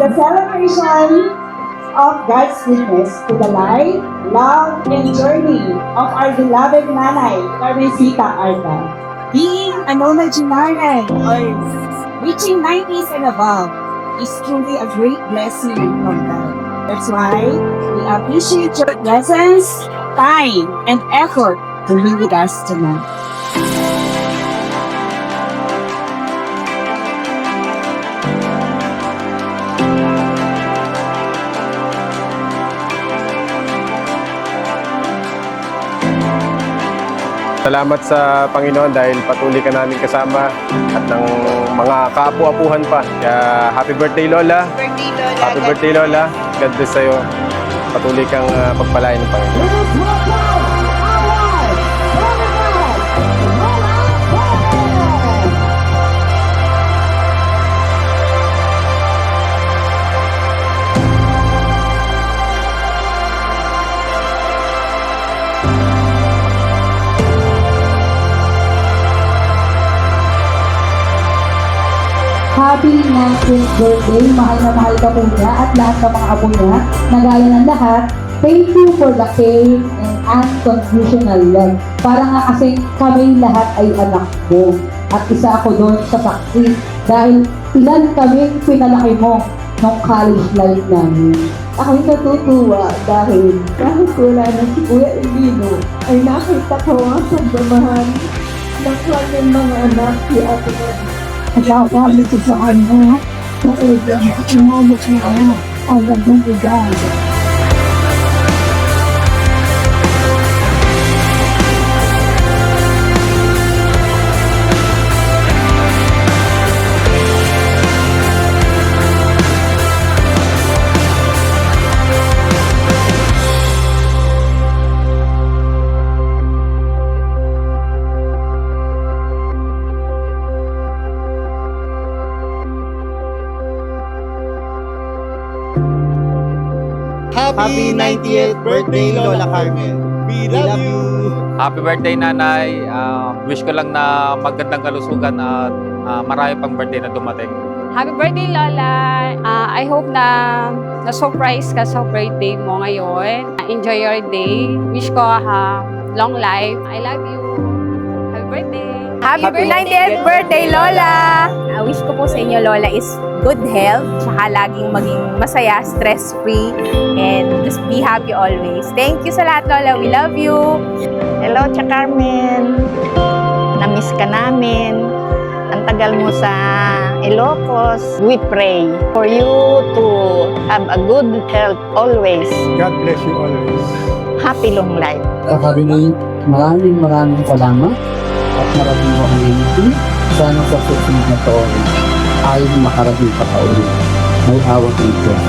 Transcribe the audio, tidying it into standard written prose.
the celebration of God's goodness to the life, love, and journey of our beloved Nanay, Carmencita Arta. Being a nonagenarian or reaching 90s and above is truly a great blessing from God. That's why we appreciate your presence, time, and effort to be with us tonight. Salamat sa Panginoon dahil patuloy ka namin kasama at ng mga kaapu-apuhan pa. Kaya happy birthday, Lola. Happy birthday, Lola. God bless sa'yo. Patuloy kang pagpalain ng Panginoon. Happy 19th birthday, mahal na mahal ka po niya at lahat ng mga apo niya. Nagaya ng lahat, thank you for the care and unconditional love. Para nga kasi kami lahat ay anak mo. At isa ako doon sa saksi dahil ilan kami pinalaki mo nung college life namin. Ako'y natutuwa dahil kahit wala na si Kuya Elino ay nakita ko ang pagmamahal ng kanyang mga anak si Ate Marie. Nagkakalit ko sa kanya, nakailang umabot niya ang gandang igay. Happy 90th birthday, Lola Carmen. We love you. Happy birthday, Nanay. Wish ko lang na magandang kalusugan at marami pang birthday na dumating. Happy birthday, Lola! I hope na na-surprise ka sa birthday mo ngayon. Enjoy your day. Wish ko long life. I love you. Happy birthday! Happy 90th birthday, Lola! Wish ko po sa inyo, Lola, is good health, tsaka laging maging masaya, stress-free, and just be happy always. Thank you sa lahat, Lola. We love you! Hello, Tia Carmen. Namiss ka namin. Ang tagal mo sa Ilocos. We pray for you to have a good health always. God bless you always. Happy long life. Kakabinig, maraming salamat at maraming community. Sana sa susunod na taon ay makarating pa pa ulit. May hawak ng Diyos.